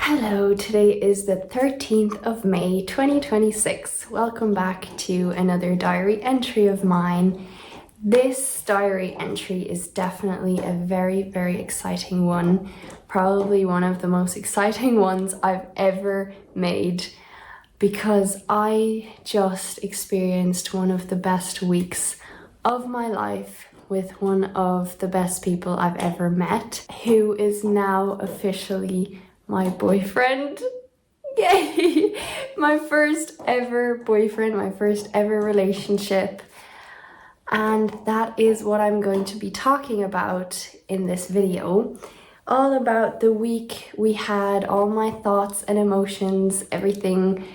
Hello, today is the 13th of May 2026. Welcome back to another diary entry of mine. This diary entry is definitely a very exciting one. Probably one of the most exciting ones I've ever made because I just experienced one of the best weeks of my life with one of the best people I've ever met, who is now officially my boyfriend. Yay! My first ever boyfriend, my first ever relationship. And that is what I'm going to be talking about in this video. All about the week we had, all my thoughts and emotions, everything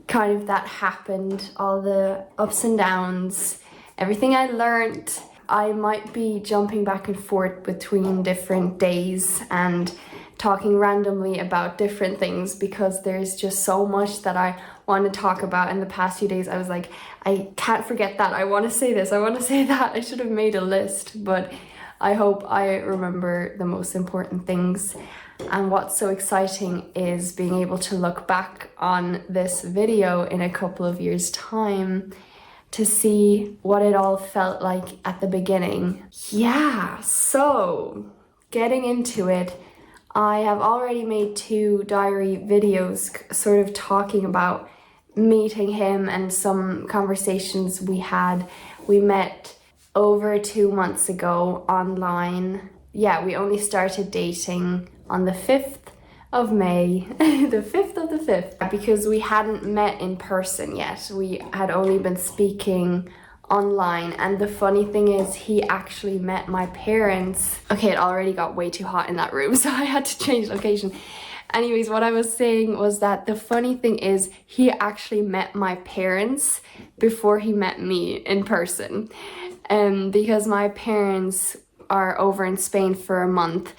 kind of that happened, all the ups and downs, everything I learned. I might be jumping back and forth between different days and talking randomly about different things because there's just so much that I want to talk about. In the past few days I was like, I can't forget that, I want to say this, I want to say that. I should have made a list, but I hope I remember the most important things. And what's so exciting is being able to look back on this video in a couple of years' time to see what it all felt like at the beginning. Yeah, so getting into it, I have already made 2 diary videos sort of talking about meeting him and some conversations we had. We met over 2 months ago online. Yeah, we only started dating on the 5th of May, the 5th of the 5th, because we hadn't met in person yet. We had only been speaking online, and the funny thing is he actually met my parents. Okay, it already got way too hot in that room, so I had to change location. Anyways, what I was saying was that the funny thing is he actually met my parents before he met me in person, because my parents are over in Spain for a month.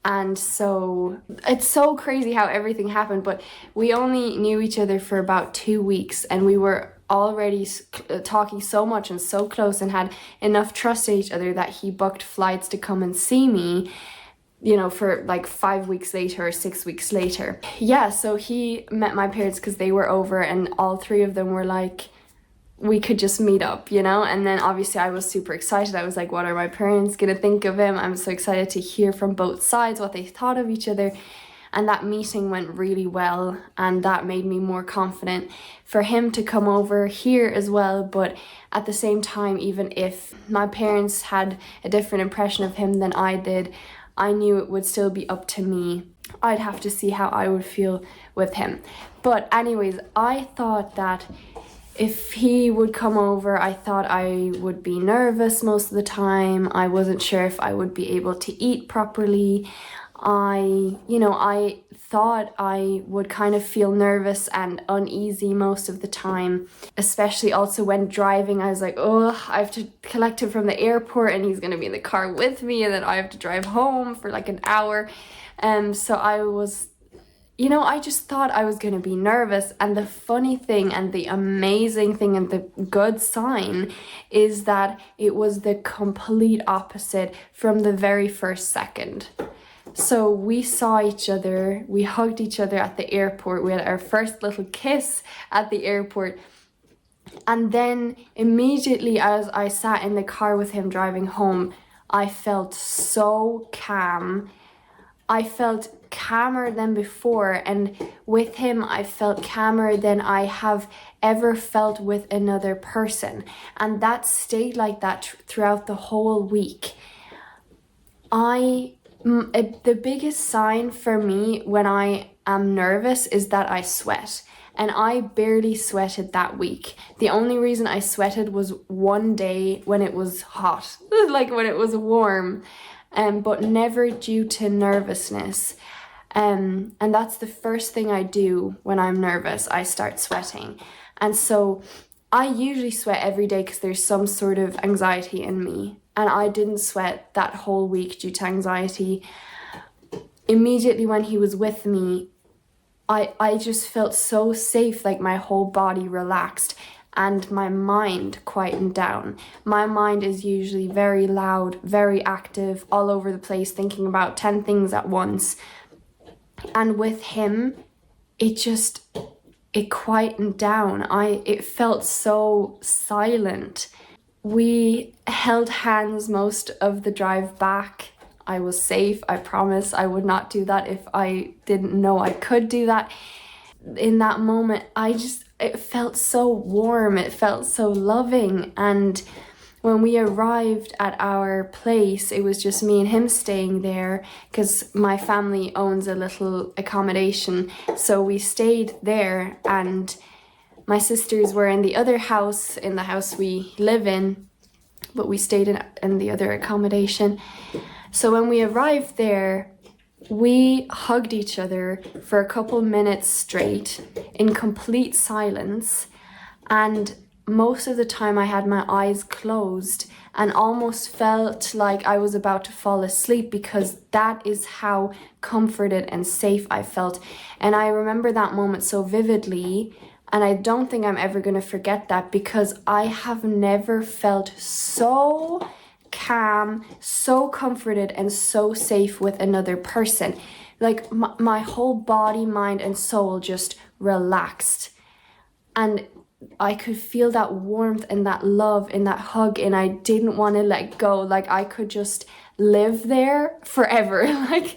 And so it's so crazy how everything happened, but we only knew each other for about 2 weeks and we were already talking so much and so close and had enough trust in each other that he booked flights to come and see me, you know, for like 5 weeks later or 6 weeks later. Yeah, so he met my parents because they were over and all 3 of them were like, we could just meet up, you know? And then obviously I was super excited. I was like, what are my parents gonna think of him? I'm so excited to hear from both sides what they thought of each other. And that meeting went really well, and that made me more confident for him to come over here as well. But at the same time, even if my parents had a different impression of him than I did, I knew it would still be up to me. I'd have to see how I would feel with him. But anyways, I thought that if he would come over, I thought I would be nervous most of the time. I wasn't sure if I would be able to eat properly. I thought I would kind of feel nervous and uneasy most of the time, especially also when driving. I was like, oh, I have to collect him from the airport and he's gonna be in the car with me and then I have to drive home for like an hour. So I was, I just thought I was going to be nervous. And the funny thing and the amazing thing and the good sign is that it was the complete opposite from the very first second. So we saw each other, we hugged each other at the airport, we had our first little kiss at the airport. And then immediately as I sat in the car with him driving home, I felt so calm. I felt calmer than before, and with him I felt calmer than I have ever felt with another person, and that stayed like that throughout the whole week. The biggest sign for me when I am nervous is that I sweat, and I barely sweated that week. The only reason I sweated was one day when it was hot, like when it was warm, but never due to nervousness. And that's the first thing I do when I'm nervous. I start sweating. And so I usually sweat every day because there's some sort of anxiety in me. And I didn't sweat that whole week due to anxiety. Immediately when he was with me, I just felt so safe, like my whole body relaxed and my mind quietened down. My mind is usually very loud, very active, all over the place, thinking about 10 things at once. And with him, it quietened down. It felt so silent. We held hands most of the drive back. I was safe. I promise I would not do that if I didn't know I could do that. In that moment, it felt so warm. It felt so loving. And when we arrived at our place, it was just me and him staying there because my family owns a little accommodation. So we stayed there, and my sisters were in the other house, in the house we live in, but we stayed in the other accommodation. So when we arrived there, we hugged each other for a couple minutes straight in complete silence. And most of the time I had my eyes closed and almost felt like I was about to fall asleep, because that is how comforted and safe I felt. And I remember that moment so vividly, and I don't think I'm ever going to forget that, because I have never felt so calm, so comforted, and so safe with another person. Like my whole body, mind, and soul just relaxed. And I could feel that warmth and that love in that hug, and I didn't want to let go. Like I could just live there forever. Like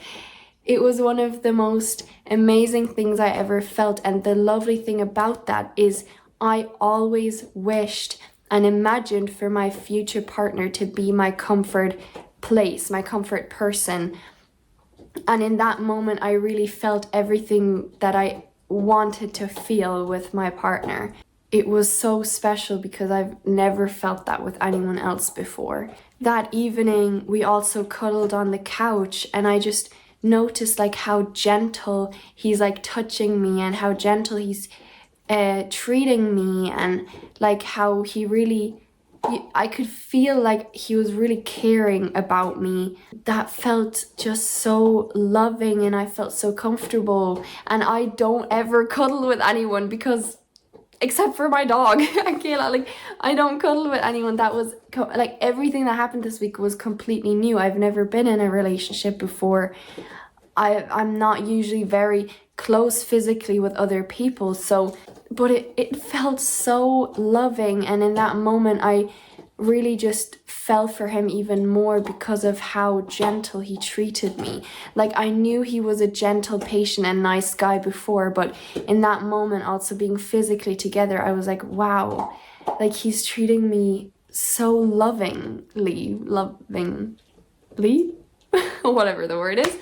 it was one of the most amazing things I ever felt. And the lovely thing about that is I always wished and imagined for my future partner to be my comfort place, my comfort person. And in that moment, I really felt everything that I wanted to feel with my partner. It was so special because I've never felt that with anyone else before. That evening, we also cuddled on the couch, and I just noticed like how gentle he's like touching me, and how gentle he's treating me, and like how I could feel like he was really caring about me. That felt just so loving, and I felt so comfortable. And I don't ever cuddle with anyone because, except for my dog, I don't cuddle with anyone. That was like everything that happened this week was completely new. I've never been in a relationship before. I'm not usually very close physically with other people, but it felt so loving. And in that moment, I really just fell for him even more because of how gentle he treated me. Like I knew he was a gentle, patient, and nice guy before, but in that moment, also being physically together, I was like, wow, like he's treating me so lovingly, whatever the word is.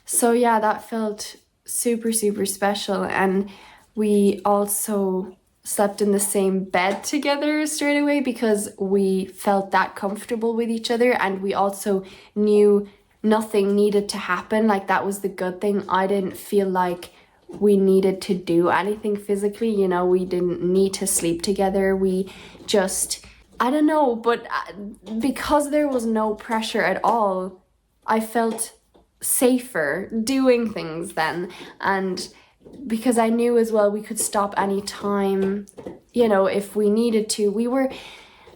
So yeah, that felt super, super special. And we also slept in the same bed together straight away because we felt that comfortable with each other, and we also knew nothing needed to happen. Like that was the good thing. I didn't feel like we needed to do anything physically, we didn't need to sleep together. We just, I don't know, but because there was no pressure at all, I felt safer doing things then. And because I knew as well we could stop any time, if we needed to. We were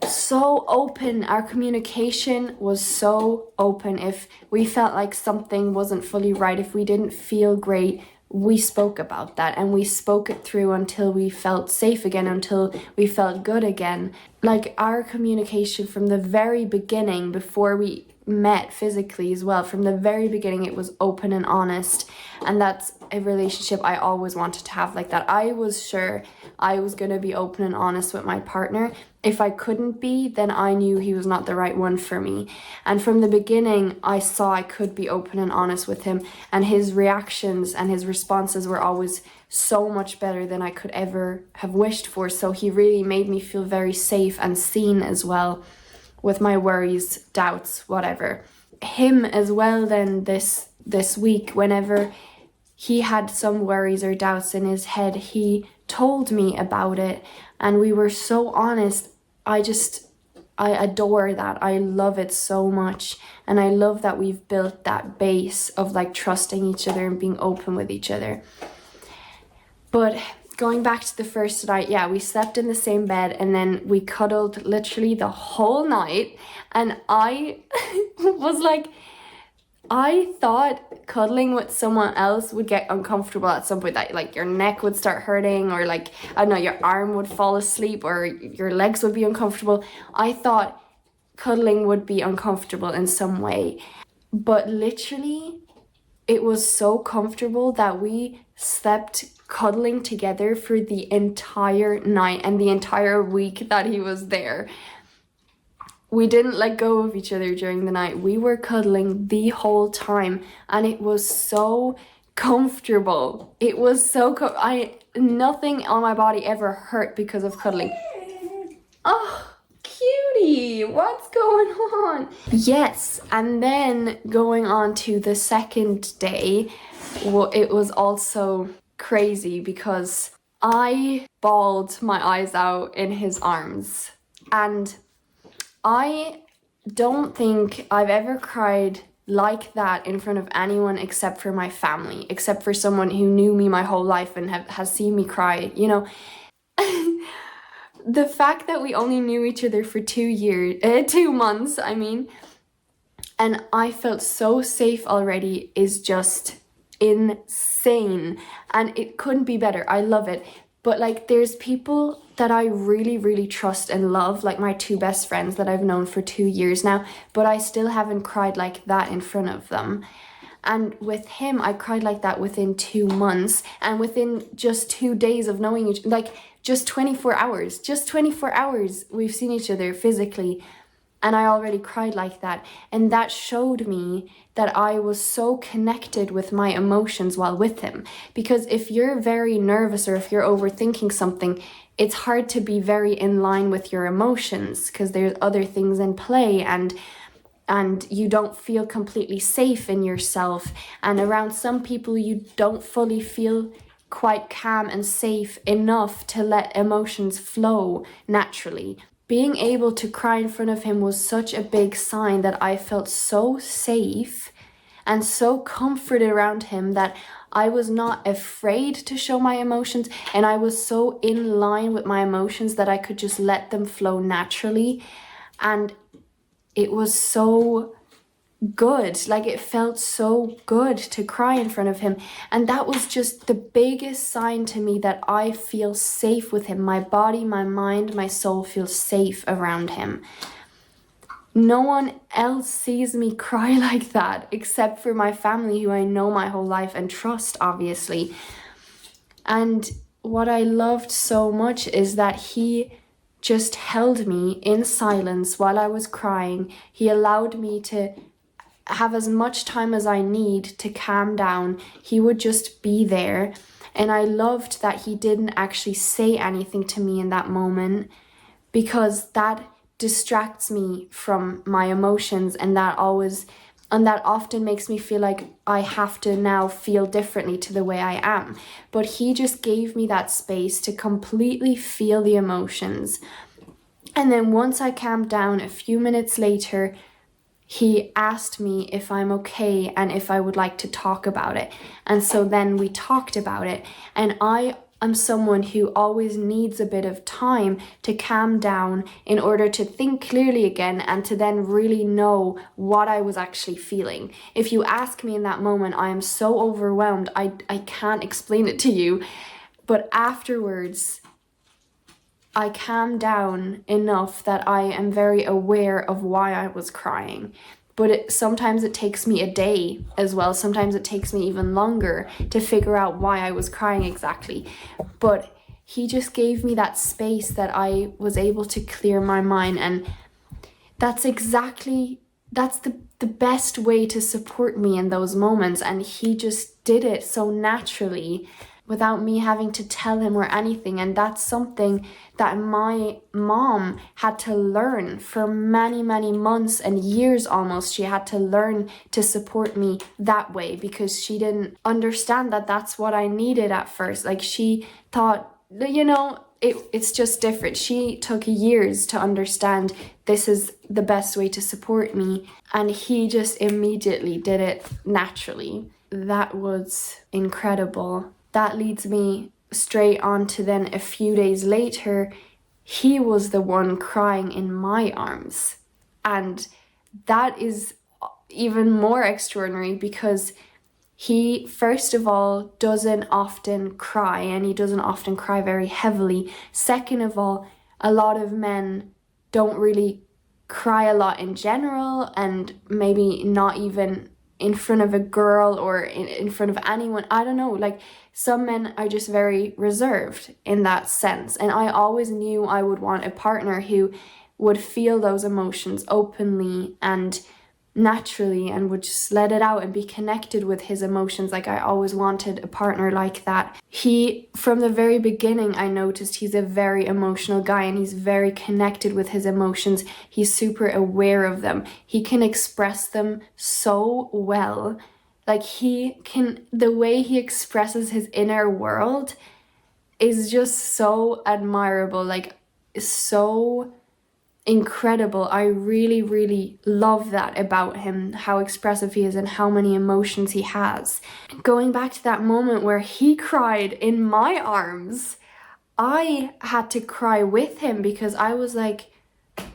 so open. Our communication was so open. If we felt like something wasn't fully right, if we didn't feel great, we spoke about that, and we spoke it through until we felt safe again, until we felt good again. Like our communication from the very beginning, before we met physically as well, from the very beginning, it was open and honest. And that's a relationship I always wanted to have like that. I was sure I was going to be open and honest with my partner. If I couldn't be, then I knew he was not the right one for me. And from the beginning, I saw I could be open and honest with him, and his reactions and his responses were always so much better than I could ever have wished for. So he really made me feel very safe and seen as well, with my worries, doubts, whatever. Him as well then this week, whenever he had some worries or doubts in his head, he told me about it, and we were so honest. I adore that. I love it so much. And I love that we've built that base of like trusting each other and being open with each other. But going back to the first night, yeah, we slept in the same bed, and then we cuddled literally the whole night. And I was like, I thought cuddling with someone else would get uncomfortable at some point, that like your neck would start hurting, or like, I don't know, your arm would fall asleep, or your legs would be uncomfortable. I thought cuddling would be uncomfortable in some way. But literally, it was so comfortable that we slept cuddling together for the entire night and the entire week that he was there. We didn't let go of each other during the night. We were cuddling the whole time, and it was so comfortable. It was so nothing on my body ever hurt because of cuddling. Oh, cutie, what's going on? Yes, and then going on to the second day, it was also crazy because I bawled my eyes out in his arms, and I don't think I've ever cried like that in front of anyone except for my family, except for someone who knew me my whole life and has seen me cry, you know. The fact that we only knew each other for 2 months, I mean, and I felt so safe already is just insane, and it couldn't be better. I love it. But like, there's people that I really, really trust and love, like my 2 best friends that I've known for 2 years now, but I still haven't cried like that in front of them. And with him, I cried like that within 2 months, and within just 2 days of knowing each, like just 24 hours, we've seen each other physically, and I already cried like that. And that showed me that I was so connected with my emotions while with him. Because if you're very nervous or if you're overthinking something, it's hard to be very in line with your emotions because there's other things in play, and you don't feel completely safe in yourself. And around some people, you don't fully feel quite calm and safe enough to let emotions flow naturally. Being able to cry in front of him was such a big sign that I felt so safe and so comforted around him that I was not afraid to show my emotions, and I was so in line with my emotions that I could just let them flow naturally. And it was so good. Like, it felt so good to cry in front of him, and that was just the biggest sign to me that I feel safe with him. My body, my mind, my soul feels safe around him. No one else sees me cry like that except for my family, who I know my whole life and trust, obviously. And what I loved so much is that he just held me in silence while I was crying. He allowed me to have as much time as I need to calm down. He would just be there. And I loved that he didn't actually say anything to me in that moment, because that distracts me from my emotions, and that often makes me feel like I have to now feel differently to the way I am. But he just gave me that space to completely feel the emotions. And then once I calmed down, a few minutes later, he asked me if I'm okay and if I would like to talk about it. And so then we talked about it. And I'm someone who always needs a bit of time to calm down in order to think clearly again, and to then really know what I was actually feeling. If you ask me in that moment, I am so overwhelmed, I can't explain it to you. But afterwards, I calmed down enough that I am very aware of why I was crying. But sometimes it takes me a day as well. Sometimes it takes me even longer to figure out why I was crying exactly. But he just gave me that space that I was able to clear my mind. And that's the best way to support me in those moments. And he just did it so naturally, without me having to tell him or anything. And that's something that my mom had to learn for many, many months and years almost. She had to learn to support me that way, because she didn't understand that that's what I needed at first. Like, she thought, it's just different. She took years to understand this is the best way to support me, and he just immediately did it naturally. That was incredible. That leads me straight on to then a few days later, he was the one crying in my arms. And that is even more extraordinary because he, first of all, doesn't often cry, and he doesn't often cry very heavily. Second of all, a lot of men don't really cry a lot in general, and maybe not even in front of a girl or in front of anyone. I don't know, like some men are just very reserved in that sense. And I always knew I would want a partner who would feel those emotions openly and naturally and would just let it out and be connected with his emotions. Like I always wanted a partner like that. He, from the very beginning, I noticed he's a very emotional guy and he's very connected with his emotions. He's super aware of them. He can express them so well. Like the way he expresses his inner world is just so admirable, like so incredible. I really, really love that about him, how expressive he is and how many emotions he has. Going back to that moment where he cried in my arms, I had to cry with him because I was like,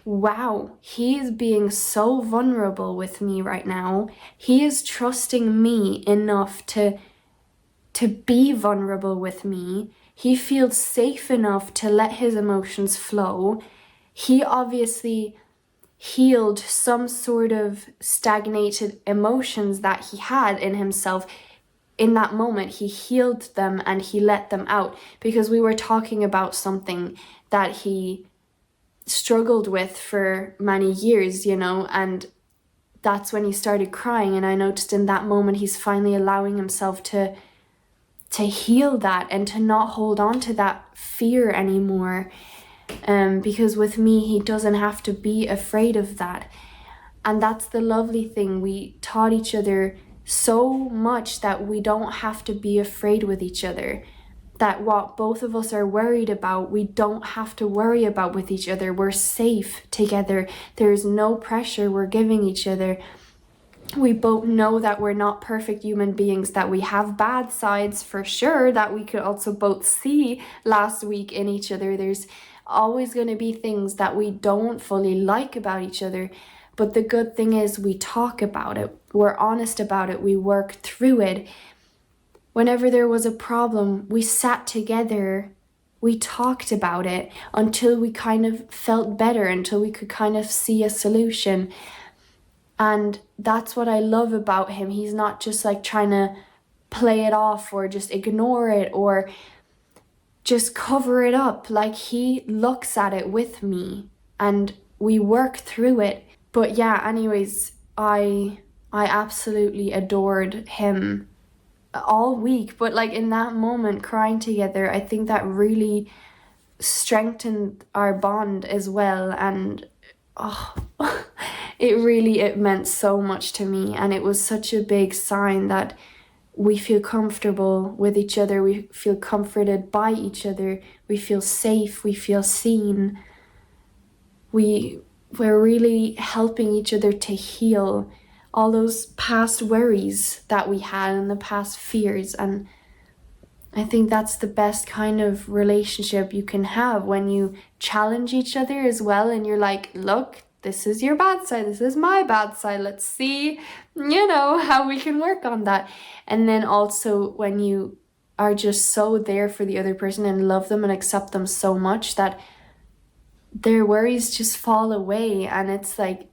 wow, he is being so vulnerable with me right now. He is trusting me enough to be vulnerable with me. He feels safe enough to let his emotions flow. He obviously healed some sort of stagnated emotions that he had in himself. In that moment, he healed them and he let them out because we were talking about something that he struggled with for many years, and that's when he started crying. And I noticed in that moment, he's finally allowing himself to heal that and to not hold on to that fear anymore. Because with me, he doesn't have to be afraid of that. And that's the lovely thing. We taught each other so much that we don't have to be afraid with each other. That what both of us are worried about, we don't have to worry about with each other. We're safe together. There's no pressure we're giving each other. We both know that we're not perfect human beings, that we have bad sides for sure, that we could also both see last week in each other. There's always going to be things that we don't fully like about each other. But the good thing is we talk about it. We're honest about it. We work through it. Whenever there was a problem, we sat together. We talked about it until we kind of felt better, until we could kind of see a solution. And that's what I love about him. He's not just like trying to play it off or just ignore it or just cover it up. Like he looks at it with me and we work through it. But yeah, anyways, I absolutely adored him all week. But like in that moment, crying together, I think that really strengthened our bond as well. And it meant so much to me, and it was such a big sign that we feel comfortable with each other, we feel comforted by each other, we feel safe, we feel seen. We're really helping each other to heal all those past worries that we had and the past fears. And I think that's the best kind of relationship you can have, when you challenge each other as well and you're like, look, this is your bad side, this is my bad side, let's see, how we can work on that. And then also when you are just so there for the other person and love them and accept them so much that their worries just fall away, and it's like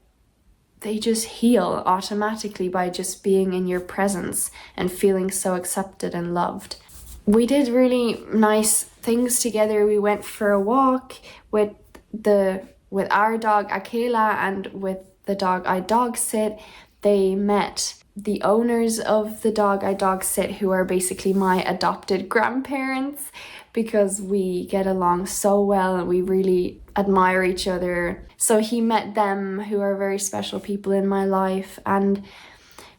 they just heal automatically by just being in your presence and feeling so accepted and loved. We did really nice things together. We went for a walk with our dog Akela and with the dog I dog sit. They met the owners of the dog I dog sit, who are basically my adopted grandparents, because we get along so well and we really admire each other. So he met them, who are very special people in my life. And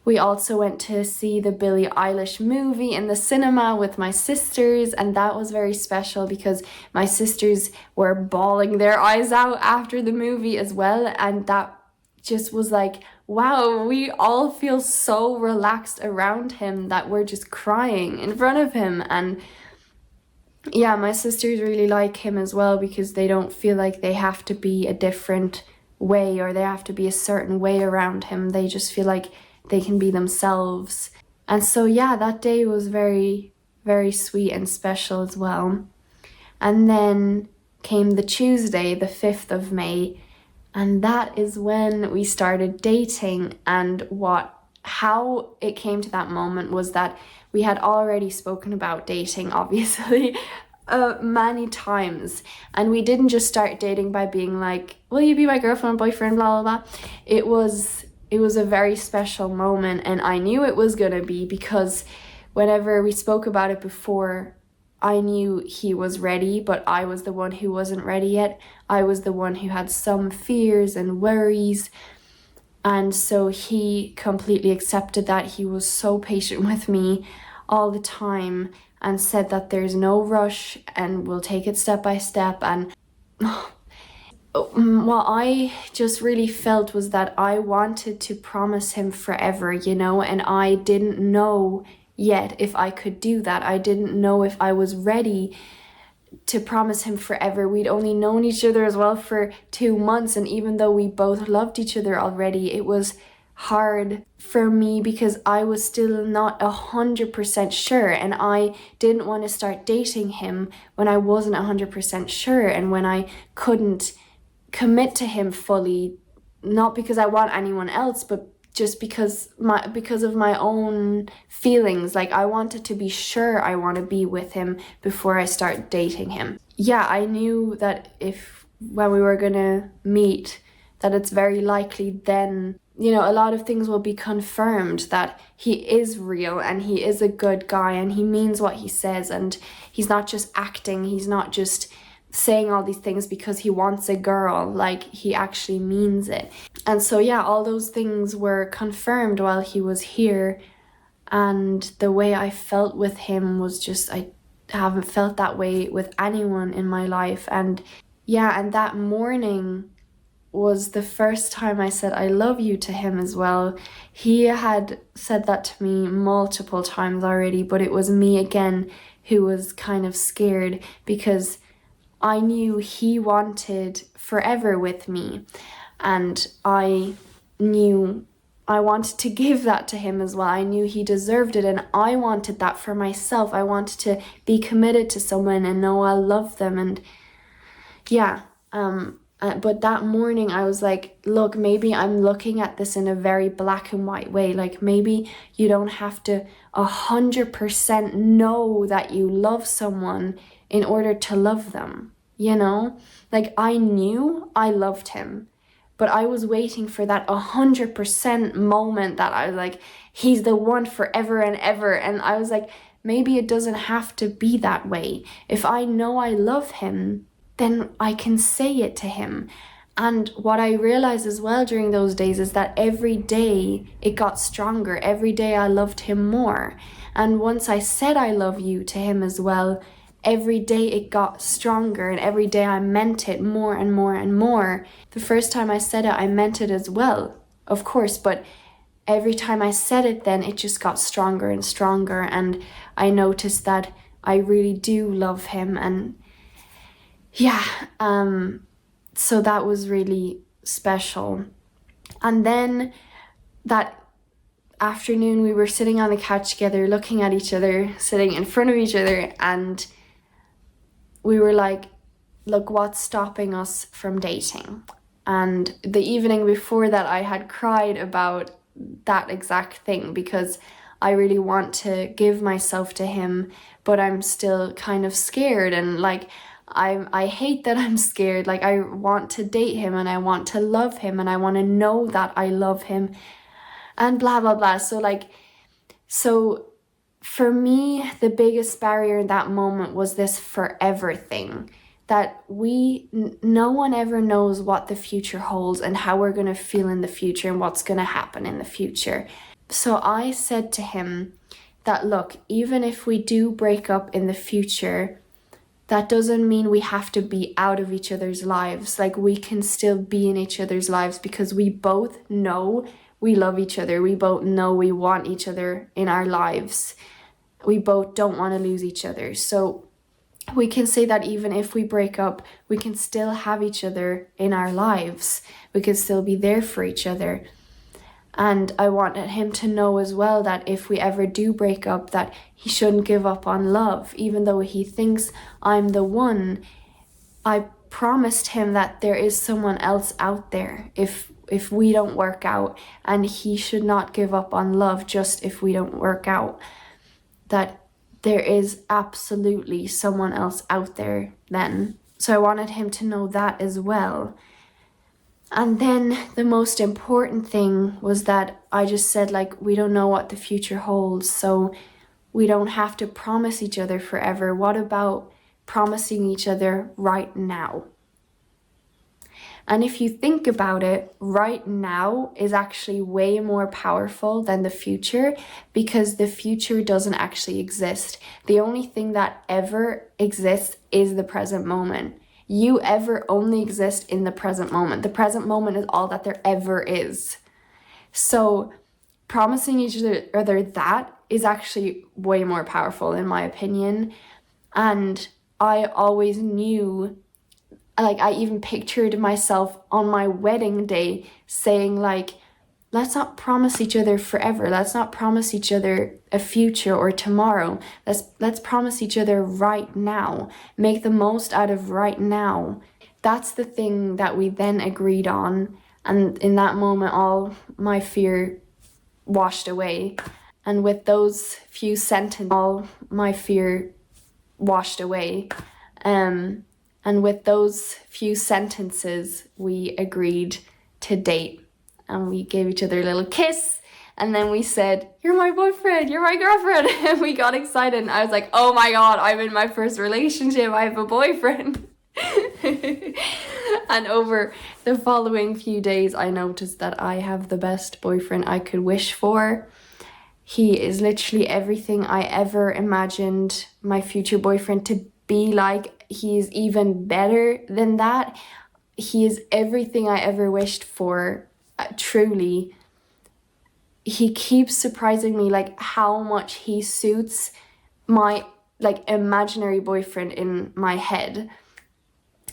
we also went to see the Billie Eilish movie in the cinema with my sisters, and that was very special because my sisters were bawling their eyes out after the movie as well, and that just was like, wow, we all feel so relaxed around him that we're just crying in front of him. And yeah, my sisters really like him as well because they don't feel like they have to be a different way, or they have to be a certain way around him. They just feel like they can be themselves. And so yeah, that day was very, very sweet and special as well. And then came the Tuesday, the 5th of May, and that is when we started dating. And how it came to that moment was that we had already spoken about dating, obviously, many times. And we didn't just start dating by being like, will you be my girlfriend, boyfriend, blah, blah, blah. It was a very special moment, and I knew it was gonna be, because whenever we spoke about it before, I knew he was ready, but I was the one who wasn't ready yet. I was the one who had some fears and worries. And so he completely accepted that. He was so patient with me all the time and said that there's no rush and we'll take it step by step. And what I just really felt was that I wanted to promise him forever, and I didn't know yet if I could do that. I didn't know if I was ready to promise him forever. We'd only known each other as well for 2 months, and even though we both loved each other already, it was hard for me because I was still not 100% sure, and I didn't want to start dating him when I wasn't 100% sure and when I couldn't commit to him fully, not because I want anyone else, but just because of my own feelings. Like, I wanted to be sure I want to be with him before I start dating him. Yeah, I knew that when we were gonna meet, that it's very likely then, a lot of things will be confirmed, that he is real and he is a good guy and he means what he says, and he's not just acting, he's not just saying all these things because he wants a girl, like he actually means it. And so yeah, all those things were confirmed while he was here, and the way I felt with him was just, I haven't felt that way with anyone in my life. And yeah, and that morning was the first time I said I love you to him as well. He had said that to me multiple times already, but it was me again who was kind of scared, because I knew he wanted forever with me, and I knew I wanted to give that to him as well. I knew he deserved it, and I wanted that for myself. I wanted to be committed to someone and know I love them. And yeah, but that morning I was like, look, maybe I'm looking at this in a very black and white way. Like, maybe you don't have to 100% know that you love someone in order to love them, Like, I knew I loved him, but I was waiting for that 100% moment that I was like, he's the one forever and ever. And I was like, maybe it doesn't have to be that way. If I know I love him, then I can say it to him. And what I realized as well during those days is that every day it got stronger. Every day I loved him more. And once I said I love you to him as well, every day it got stronger, and every day I meant it more and more and more. The first time I said it, I meant it as well, of course, but every time I said it, then it just got stronger and stronger, and I noticed that I really do love him. And yeah, so that was really special. And then that afternoon we were sitting on the couch together, looking at each other, sitting in front of each other, and we were like, look, what's stopping us from dating? And the evening before that, I had cried about that exact thing, because I really want to give myself to him, but I'm still kind of scared. And like, I hate that I'm scared. Like, I want to date him and I want to love him and I want to know that I love him and blah, blah, blah. So for me, the biggest barrier in that moment was this forever thing, that no one ever knows what the future holds and how we're going to feel in the future and what's going to happen in the future. So I said to him that, look, even if we do break up in the future, that doesn't mean we have to be out of each other's lives. Like, we can still be in each other's lives, because we both know we love each other. We both know we want each other in our lives. We both don't want to lose each other. So we can say that even if we break up, we can still have each other in our lives. We can still be there for each other. And I wanted him to know as well that if we ever do break up, that he shouldn't give up on love. Even though he thinks I'm the one, I promised him that there is someone else out there if we don't work out, and he should not give up on love just if we don't work out. That there is absolutely someone else out there then. So I wanted him to know that as well. And then the most important thing was that I just said, like, we don't know what the future holds, so we don't have to promise each other forever. What about promising each other right now? And if you think about it, right now is actually way more powerful than the future, because the future doesn't actually exist. The only thing that ever exists is the present moment. You ever only exist in the present moment. The present moment is all that there ever is. So promising each other that is actually way more powerful, in my opinion. And I always knew, like, I even pictured myself on my wedding day saying, like, let's not promise each other forever. Let's not promise each other a future or tomorrow. Let's promise each other right now. Make the most out of right now. That's the thing that we then agreed on. And in that moment, all my fear washed away. And with those few sentences, all my fear washed away. And with those few sentences, we agreed to date. And we gave each other a little kiss. And then we said, you're my boyfriend, you're my girlfriend. And we got excited. And I was like, oh my God, I'm in my first relationship. I have a boyfriend. And over the following few days, I noticed that I have the best boyfriend I could wish for. He is literally everything I ever imagined my future boyfriend to be like. He is even better than that. He is everything I ever wished for. Truly, he keeps surprising me, like, how much he suits my, like, imaginary boyfriend in my head,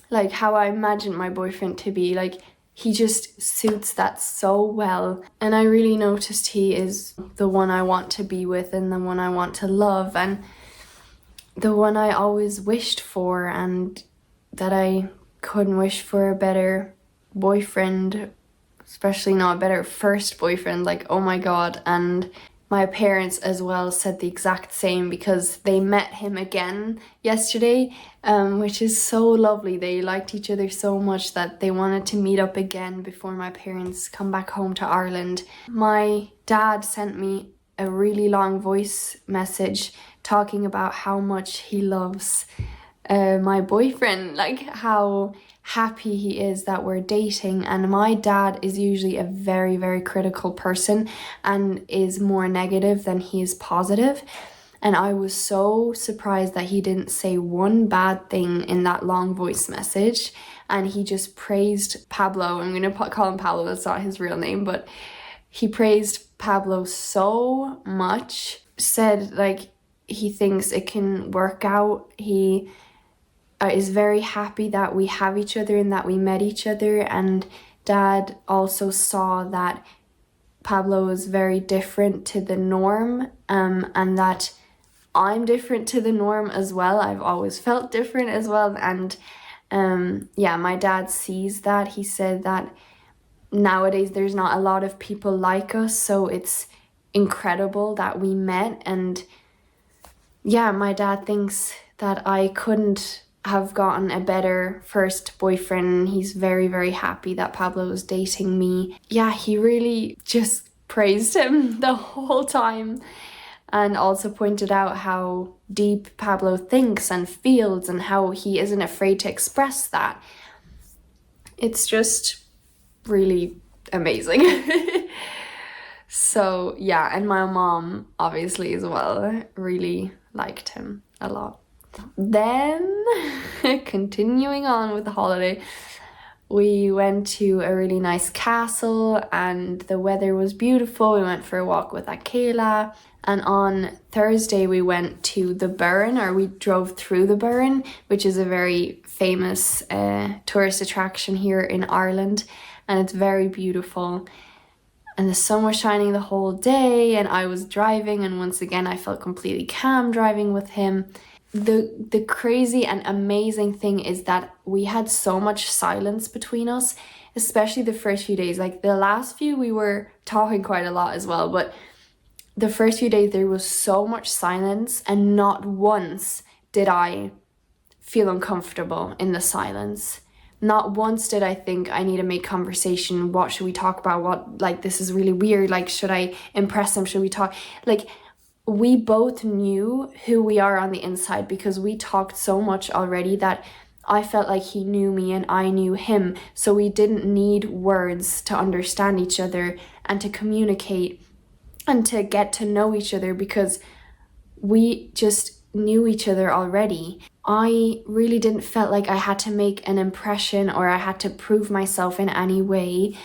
like how I imagine my boyfriend to be. Like, he just suits that so well. And I really noticed he is the one I want to be with, and the one I want to love, and the one I always wished for, and that I couldn't wish for a better boyfriend, especially not a better first boyfriend. Like, oh my God. And my parents as well said the exact same, because they met him again yesterday, which is so lovely. They liked each other so much that they wanted to meet up again before my parents come back home to Ireland. My dad sent me a really long voice message talking about how much he loves my boyfriend, like how happy he is that we're dating. And my dad is usually a very, very critical person and is more negative than he is positive. And I was so surprised that he didn't say one bad thing in that long voice message. And he just praised Pablo. I'm going to call him Pablo, that's not his real name, but he praised Pablo so much. Said, like, he thinks it can work out. He is very happy that we have each other and that we met each other. And Dad also saw that Pablo is very different to the norm, and that I'm different to the norm as well. I've always felt different as well. And yeah, my dad sees that. He said that nowadays there's not a lot of people like us, so it's incredible that we met. And yeah, my dad thinks that I couldn't have gotten a better first boyfriend. He's very, very happy that Pablo is dating me. Yeah, he really just praised him the whole time, and also pointed out how deep Pablo thinks and feels and how he isn't afraid to express that. It's just really amazing. So yeah, and my mom obviously as well really liked him a lot. Then, continuing on with the holiday, we went to a really nice castle and the weather was beautiful. We went for a walk with Akela. And on Thursday, we went to the Burren, or we drove through the Burren, which is a very famous tourist attraction here in Ireland. And it's very beautiful. And the sun was shining the whole day, and I was driving, and once again, I felt completely calm driving with him. The crazy and amazing thing is that we had so much silence between us, especially the first few days. Like the last few, we were talking quite a lot as well, but the first few days there was so much silence, and not once did I feel uncomfortable in the silence. Not once did I think I need to make conversation. What should we talk about? What, like, this is really weird. Like, should I impress them? Should we talk? Like, we both knew who we are on the inside because we talked so much already that I felt like he knew me and I knew him. So we didn't need words to understand each other and to communicate and to get to know each other because we just knew each other already. I really didn't felt like I had to make an impression or I had to prove myself in any way.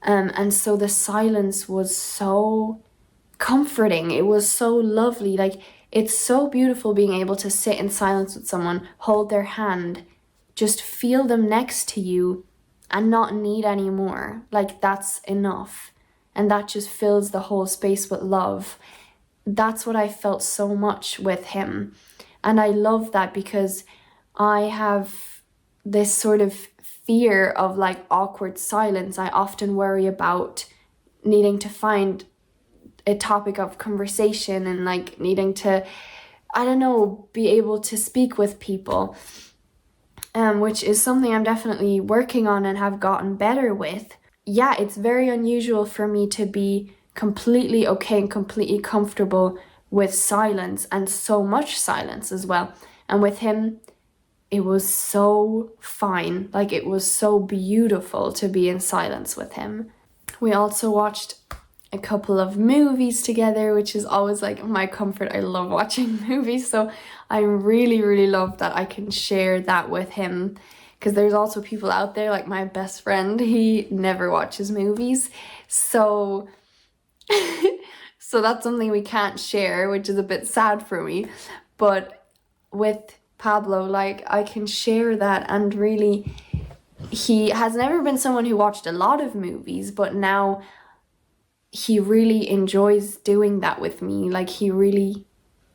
And so the silence was so comforting. It was so lovely. Like, it's so beautiful being able to sit in silence with someone, hold their hand, just feel them next to you and not need any more. Like, that's enough. And that just fills the whole space with love. That's what I felt so much with him. And I love that because I have this sort of fear of like awkward silence. I often worry about needing to find a topic of conversation and like needing to, I don't know, be able to speak with people, which is something I'm definitely working on and have gotten better with. Yeah, it's very unusual for me to be completely okay and completely comfortable with silence, and so much silence as well. And with him, it was so fine. Like, it was so beautiful to be in silence with him. We also watched a couple of movies together, which is always like my comfort. I love watching movies, so I really love that I can share that with him. Because there's also people out there, like my best friend, he never watches movies. So that's something we can't share, which is a bit sad for me. But with Pablo, like, I can share that, and really, he has never been someone who watched a lot of movies, but now he really enjoys doing that with me. Like, he really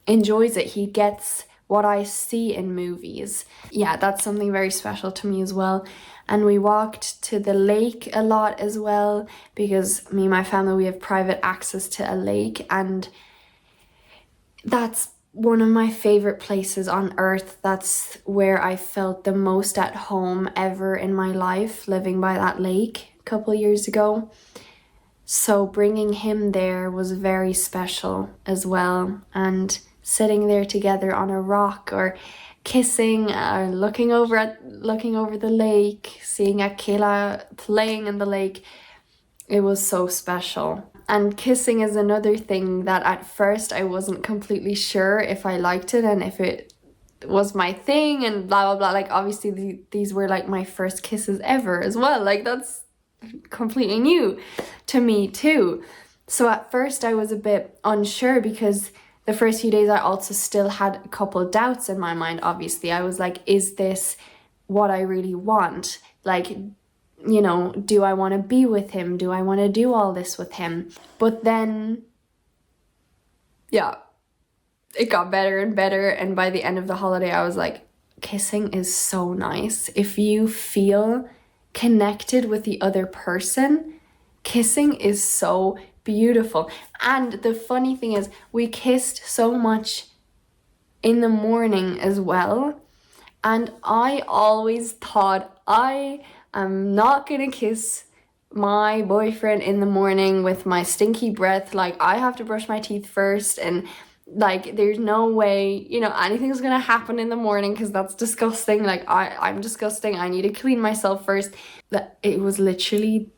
enjoys it. He gets what I see in movies. Yeah, that's something very special to me as well. And we walked to the lake a lot as well because me and my family, we have private access to a lake, and that's one of my favorite places on earth. That's where I felt the most at home ever in my life, living by that lake a couple of years ago. So bringing him there was very special as well, and sitting there together on a rock or kissing or looking over the lake, seeing Akela playing in the lake, it was so special. And kissing is another thing that at first I wasn't completely sure if I liked it and if it was my thing and blah blah blah. Like, obviously these were like my first kisses ever as well. Like, that's completely new to me too. So at first I was a bit unsure because the first few days I also still had a couple of doubts in my mind. Obviously, I was like, is this what I really want? Like, you know, do I want to be with him? Do I want to do all this with him? But then, yeah, it got better and better. And by the end of the holiday, I was like, kissing is so nice. If you feel connected with the other person, kissing is so beautiful. And the funny thing is, we kissed so much in the morning as well. And I always thought, I am not gonna kiss my boyfriend in the morning with my stinky breath. Like, I have to brush my teeth first, and like, there's no way, you know, anything's gonna happen in the morning because that's disgusting. Like, I'm disgusting. I need to clean myself first. That it was literally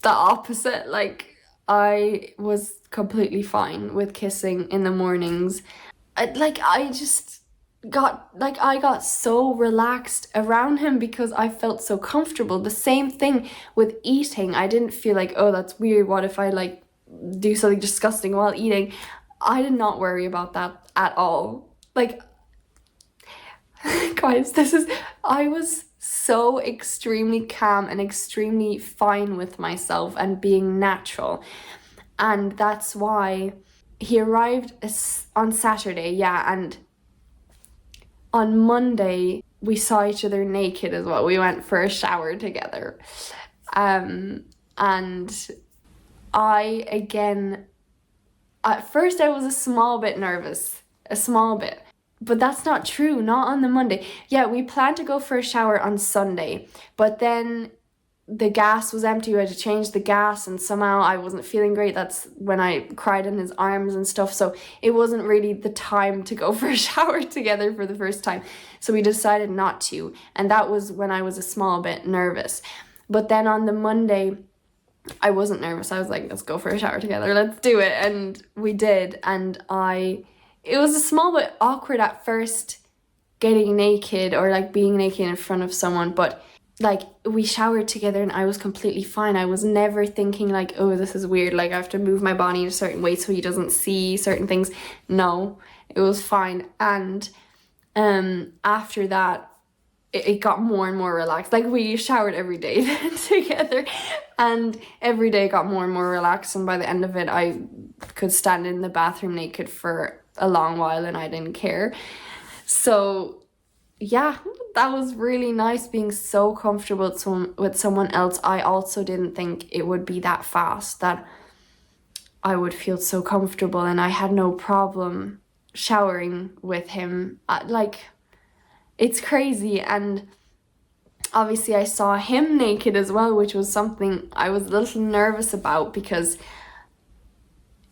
the opposite. Like, I was completely fine with kissing in the mornings. I I got so relaxed around him because I felt so comfortable. The same thing with eating. I didn't feel like, oh, that's weird. What if I like do something disgusting while eating? I did not worry about that at all. Like, guys, I was so extremely calm and extremely fine with myself and being natural. And that's why he arrived on Saturday, yeah, and on Monday, we saw each other naked as well. We went for a shower together. And again, at first I was a small bit nervous, a small bit. But that's not true, not on the Monday. Yeah, we planned to go for a shower on Sunday, but then the gas was empty. We had to change the gas, and somehow I wasn't feeling great. That's when I cried in his arms and stuff. So it wasn't really the time to go for a shower together for the first time. So we decided not to. And that was when I was a small bit nervous. But then on the Monday, I wasn't nervous. I was like, let's go for a shower together. Let's do it. And we did. And it was a small bit awkward at first getting naked or like being naked in front of someone, but like we showered together and I was completely fine. I was never thinking like, oh, this is weird, like I have to move my body in a certain way so he doesn't see certain things. No, it was fine. And after that, it got more and more relaxed. Like we showered every day together, and every day got more and more relaxed, and by the end of it I could stand in the bathroom naked for a long while and I didn't care. So yeah, that was really nice, being so comfortable with someone else. I also didn't think it would be that fast, that I would feel so comfortable, and I had no problem showering with him. Like, it's crazy. And obviously I saw him naked as well, which was something I was a little nervous about, because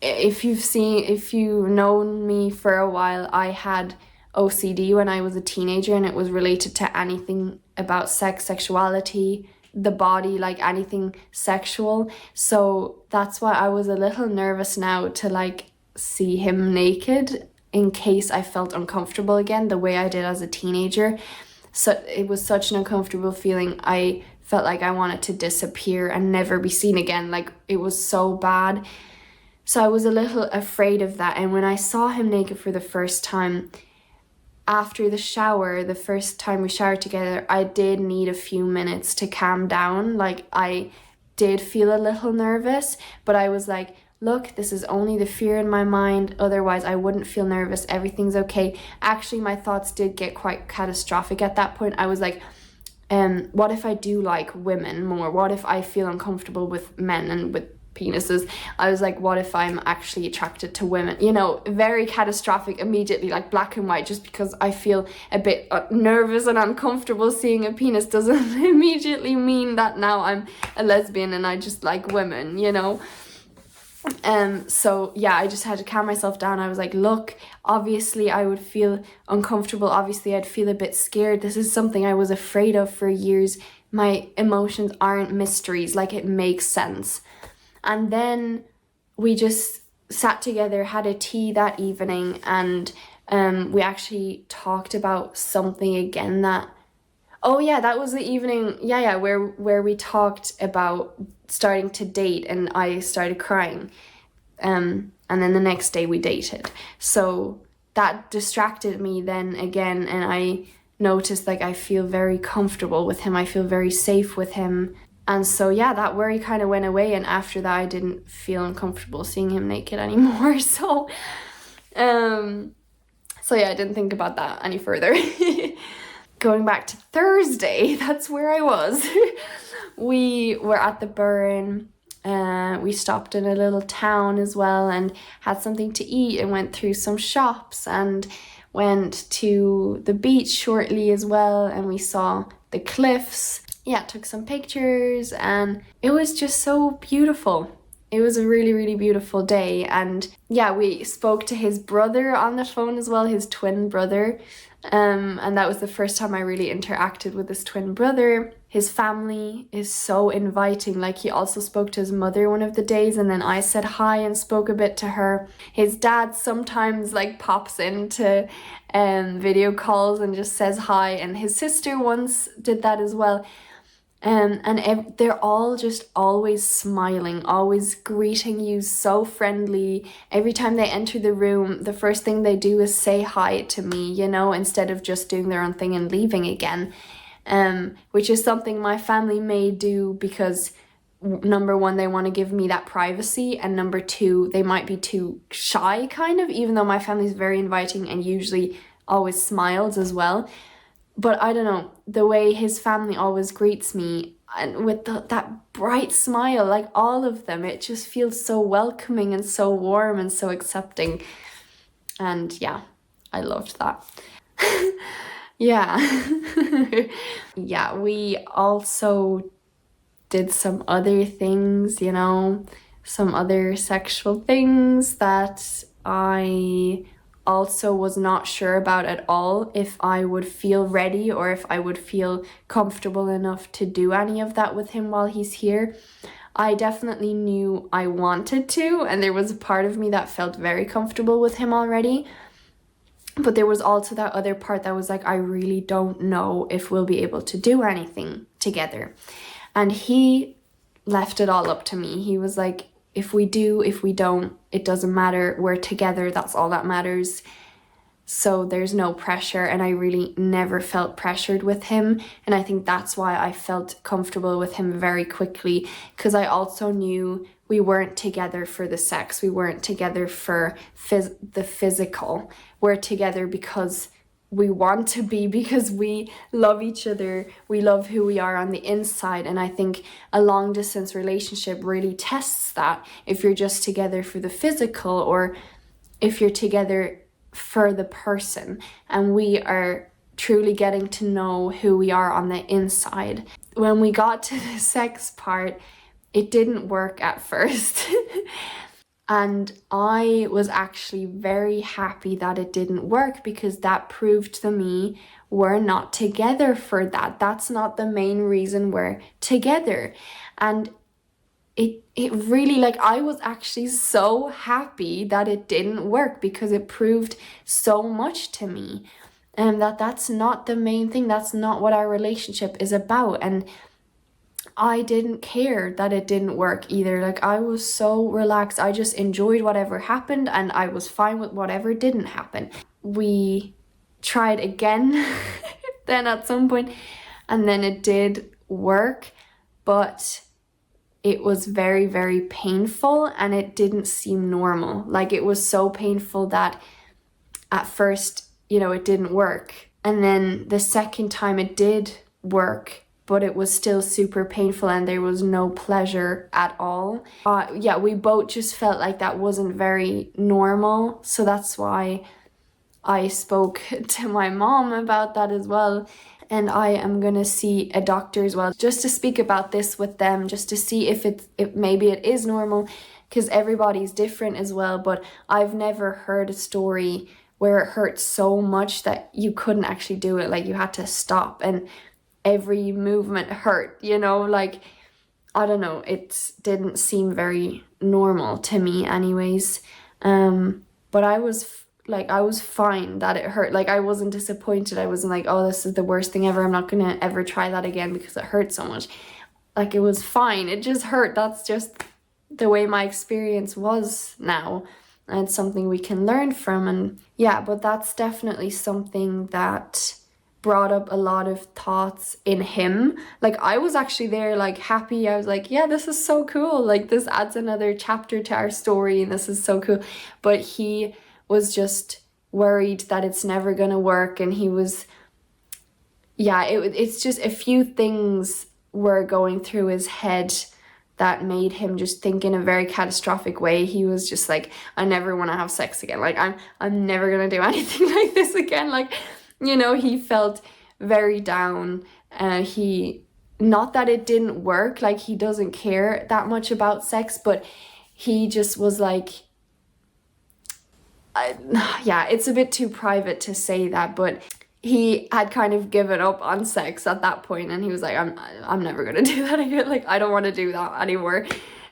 if you've known me for a while, I had OCD when I was a teenager, and it was related to anything about sex, sexuality, the body, like anything sexual. So that's why I was a little nervous now to like see him naked, in case I felt uncomfortable again the way I did as a teenager. So it was such an uncomfortable feeling. I felt like I wanted to disappear and never be seen again. Like, it was so bad. So I was a little afraid of that. And when I saw him naked for the first time, after the shower, the first time we showered together, I did need a few minutes to calm down. Like, I did feel a little nervous, but I was like, look, this is only the fear in my mind. Otherwise, I wouldn't feel nervous. Everything's okay. Actually, my thoughts did get quite catastrophic at that point. I was like, what if I do like women more? What if I feel uncomfortable with men and with penises? I was like, what if I'm actually attracted to women? You know, very catastrophic immediately, like black and white. Just because I feel a bit nervous and uncomfortable seeing a penis doesn't immediately mean that now I'm a lesbian and I just like women, you know? So yeah, I just had to calm myself down. I was like, look, obviously I would feel uncomfortable. Obviously I'd feel a bit scared. This is something I was afraid of for years. My emotions aren't mysteries. Like, it makes sense. And then we just sat together, had a tea that evening, and we actually talked about something again that, oh yeah, that was the evening, where we talked about starting to date, and I started crying. And then the next day we dated. So that distracted me then again, and I noticed like I feel very comfortable with him. I feel very safe with him. And so yeah, that worry kind of went away, and after that I didn't feel uncomfortable seeing him naked anymore. So yeah, I didn't think about that any further. Going back to Thursday, that's where I was. We were at the Burren. We stopped in a little town as well and had something to eat, and went through some shops and went to the beach shortly as well, and we saw the cliffs. Yeah, took some pictures, and it was just so beautiful. It was a really, really beautiful day. And yeah, we spoke to his brother on the phone as well, his twin brother. And that was the first time I really interacted with his twin brother. His family is so inviting. Like, he also spoke to his mother one of the days, and then I said hi and spoke a bit to her. His dad sometimes like pops into video calls and just says hi, and his sister once did that as well. They're all just always smiling, always greeting you, so friendly. Every time they enter the room, the first thing they do is say hi to me, you know, instead of just doing their own thing and leaving again. Which is something my family may do because number one, they want to give me that privacy, and number two, they might be too shy, kind of, even though my family's very inviting and usually always smiles as well. But I don't know, the way his family always greets me, and with that bright smile, like all of them, it just feels so welcoming and so warm and so accepting. And yeah, I loved that. Yeah. Yeah, we also did some other things, you know, some other sexual things that I also was not sure about at all, if I would feel ready or if I would feel comfortable enough to do any of that with him while he's here. I definitely knew I wanted to, and there was a part of me that felt very comfortable with him already. But there was also that other part that was like, I really don't know if we'll be able to do anything together. And he left it all up to me. He was like, if we do, if we don't, it doesn't matter. We're together. That's all that matters. So there's no pressure, and I really never felt pressured with him. And I think that's why I felt comfortable with him very quickly, because I also knew we weren't together for the sex. We weren't together for the physical. We're together because we want to be, because we love each other. We love who we are on the inside. And I think a long distance relationship really tests that. If you're just together for the physical, or if you're together for the person, and we are truly getting to know who we are on the inside. When we got to the sex part, it didn't work at first. And I was actually very happy that it didn't work, because that proved to me we're not together for that. That's not the main reason we're together. And it really, like, I was actually so happy that it didn't work, because it proved so much to me. And that's not the main thing. That's not what our relationship is about. And I didn't care that it didn't work either. Like, I was so relaxed. I just enjoyed whatever happened, and I was fine with whatever didn't happen. We tried again then at some point, and then it did work, but it was very, very painful, and it didn't seem normal. Like, it was so painful that at first, you know, it didn't work. And then the second time it did work, but it was still super painful, and there was no pleasure at all. Yeah, we both just felt like that wasn't very normal. So that's why I spoke to my mom about that as well. And I am gonna see a doctor as well, just to speak about this with them, just to see if maybe it is normal, because everybody's different as well. But I've never heard a story where it hurt so much that you couldn't actually do it. Like, you had to stop, and every movement hurt, you know, like, I don't know, it didn't seem very normal to me anyways. But I was fine that it hurt. Like, I wasn't disappointed. I wasn't like, oh, this is the worst thing ever, I'm not gonna ever try that again because it hurt so much. Like, it was fine, it just hurt. That's just the way my experience was now, and it's something we can learn from. And yeah, but that's definitely something that brought up a lot of thoughts in him. Like, I was actually there, like, happy. I was like, yeah, this is so cool. Like, this adds another chapter to our story, and this is so cool. But he was just worried that it's never gonna work, and he was, yeah, it's just a few things were going through his head that made him just think in a very catastrophic way. He was just like, I never want to have sex again. Like, I'm never gonna do anything like this again. Like, you know, he felt very down. Not that it didn't work, like, he doesn't care that much about sex, but he just was like, yeah, it's a bit too private to say that, but he had kind of given up on sex at that point, and he was like, I'm never gonna do that again. Like, I don't want to do that anymore.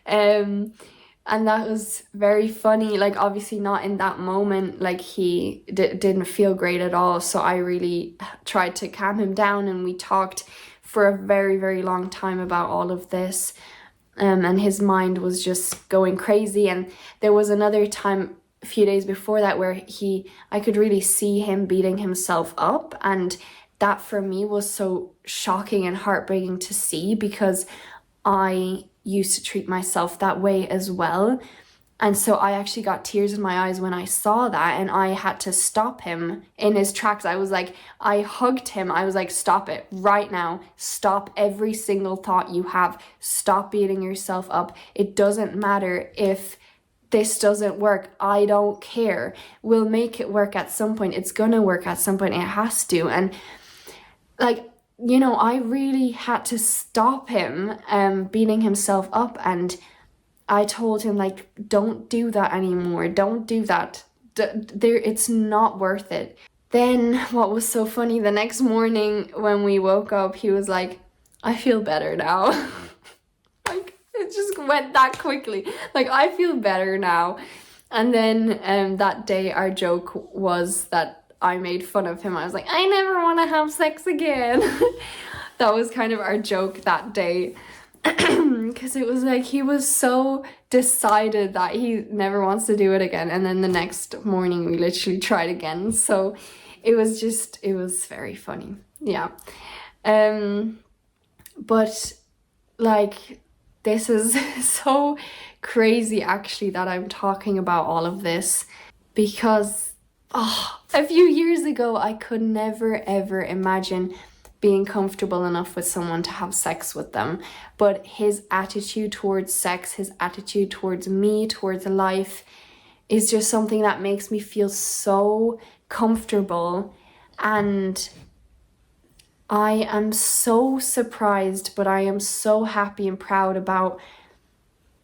And that was very funny. Like, obviously not in that moment, like he didn't feel great at all. So I really tried to calm him down, and we talked for a very, very long time about all of this. And his mind was just going crazy. And there was another time a few days before that where I could really see him beating himself up, and that for me was so shocking and heartbreaking to see, because I used to treat myself that way as well. And so I actually got tears in my eyes when I saw that, and I had to stop him in his tracks. I hugged him. I was like, stop it right now. Stop every single thought you have. Stop beating yourself up. It doesn't matter if this doesn't work. I don't care. We'll make it work at some point. It's gonna work at some point. It has to. And like, you know, I really had to stop him beating himself up, and I told him, like, don't do that anymore. Don't do that. It's not worth it. Then what was so funny, the next morning when we woke up, he was like, I feel better now. Like, it just went that quickly. Like, I feel better now. And then that day our joke was that I made fun of him. I was like, I never want to have sex again. That was kind of our joke that day. Because it was like he was so decided that he never wants to do it again, and then the next morning we literally tried again. So it was very funny. Yeah. But like, this is so crazy actually that I'm talking about all of this, because a few years ago I could never ever imagine being comfortable enough with someone to have sex with them. But his attitude towards sex, his attitude towards me, towards life, is just something that makes me feel so comfortable. And I am so surprised, but I am so happy and proud about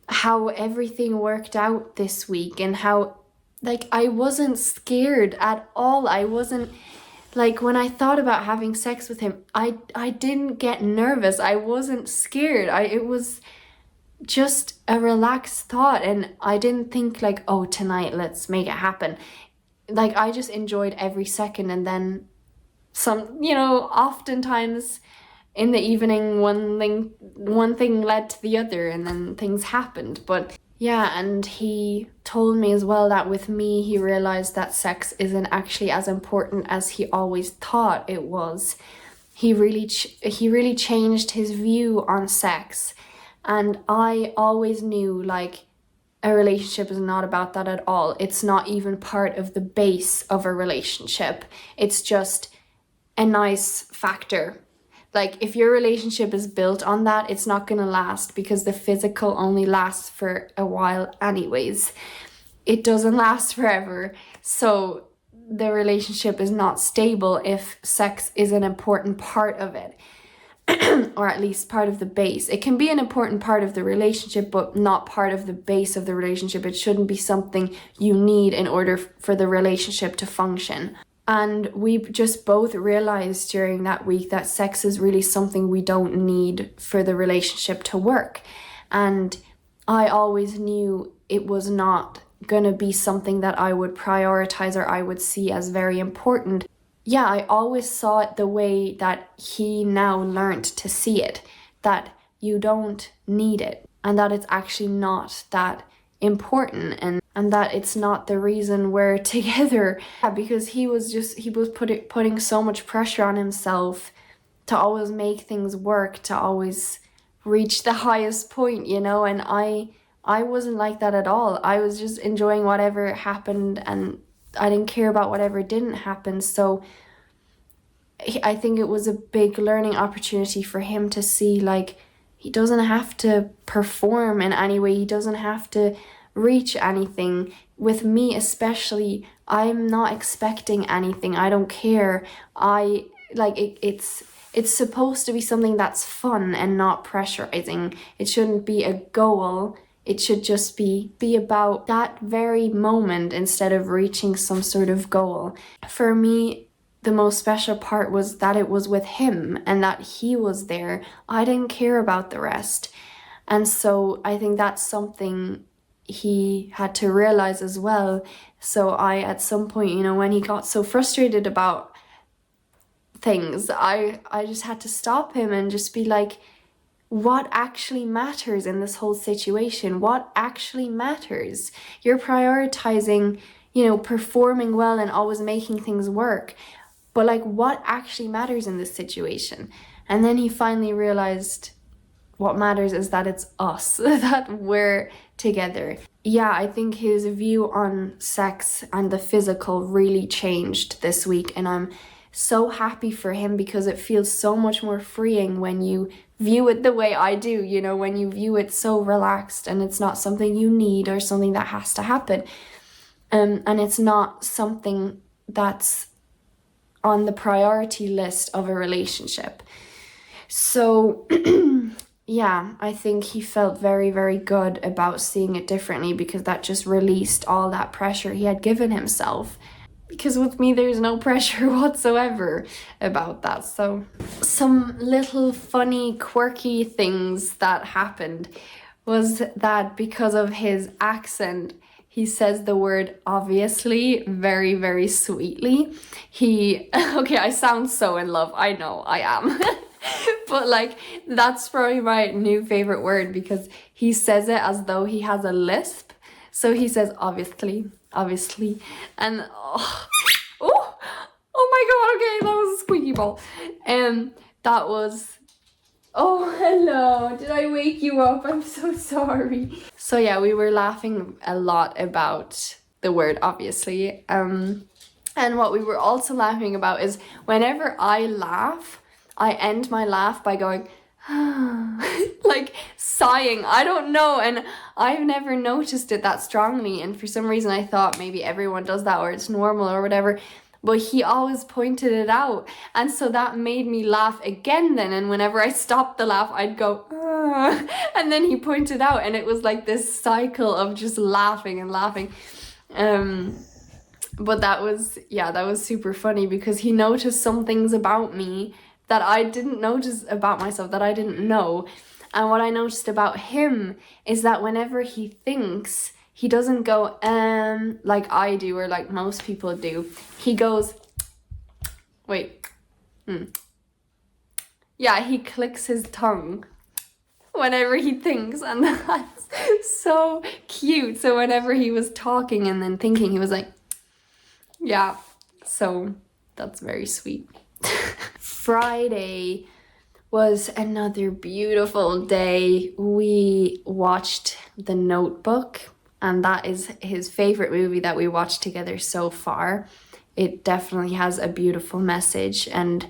how everything worked out this week, and how, like, I wasn't scared at all. I wasn't, like, when I thought about having sex with him, I didn't get nervous. I wasn't scared. It was just a relaxed thought, and I didn't think like, oh, tonight, let's make it happen. Like, I just enjoyed every second. And then some, you know, oftentimes in the evening, one thing led to the other, and then things happened. But yeah, and he told me as well that with me, he realized that sex isn't actually as important as he always thought it was. He really changed his view on sex. And I always knew, like, a relationship is not about that at all. It's not even part of the base of a relationship. It's just a nice factor. Like, if your relationship is built on that, it's not gonna last, because the physical only lasts for a while anyways. It doesn't last forever. So the relationship is not stable if sex is an important part of it, or at least part of the base. It can be an important part of the relationship, but not part of the base of the relationship. It shouldn't be something you need in order for the relationship to function. And we just both realized during that week that sex is really something we don't need for the relationship to work. And I always knew it was not gonna be something that I would prioritize or I would see as very important. Yeah, I always saw it the way that he now learned to see it, that you don't need it, and that it's actually not that important, and that it's not the reason we're together. Yeah, because he was putting so much pressure on himself to always make things work, to always reach the highest point, you know, and I wasn't like that at all. I was just enjoying whatever happened, and I didn't care about whatever didn't happen. So I think it was a big learning opportunity for him to see, like, he doesn't have to perform in any way. He doesn't have to reach anything. With me especially, I'm not expecting anything. I don't care. It's supposed to be something that's fun and not pressurizing. It shouldn't be a goal. It should just be about that very moment instead of reaching some sort of goal. For me, the most special part was that it was with him and that he was there. I didn't care about the rest. And so I think that's something he had to realize as well. So I, at some point, you know, when he got so frustrated about things, I just had to stop him and just be like, what actually matters in this whole situation? What actually matters? You're prioritizing, you know, performing well and always making things work. But like, what actually matters in this situation? And then he finally realized what matters is that it's us, that we're together. Yeah, I think his view on sex and the physical really changed this week, and I'm so happy for him because it feels so much more freeing when you view it the way I do, you know, when you view it so relaxed and it's not something you need or something that has to happen. And it's not something that's on the priority list of a relationship. So yeah, I think he felt very, very good about seeing it differently because that just released all that pressure he had given himself. Because with me, there's no pressure whatsoever about that. So some little funny, quirky things that happened was that because of his accent, he says the word obviously very, very sweetly. Okay, I sound so in love. I know, I am. But like, that's probably my new favorite word because he says it as though he has a lisp. So he says obviously, and oh my god, okay, that was a squeaky ball. That was, oh hello, did I wake you up? I'm so sorry. So yeah, we were laughing a lot about the word obviously. And what we were also laughing about is whenever I laugh, I end my laugh by going like sighing. I don't know, and I've never noticed it that strongly, and for some reason I thought maybe everyone does that or it's normal or whatever, but he always pointed it out, and so that made me laugh again then, and whenever I stopped the laugh I'd go and then he pointed out, and it was like this cycle of just laughing and laughing. But that was super funny because he noticed some things about me that I didn't notice about myself, that I didn't know. And what I noticed about him is that whenever he thinks, he doesn't go, like I do or like most people do. He goes, yeah, he clicks his tongue whenever he thinks, and that's so cute. So whenever he was talking and then thinking, he was like, yeah, so that's very sweet. Friday was another beautiful day. We watched The Notebook, and that is his favorite movie that we watched together so far. It definitely has a beautiful message, and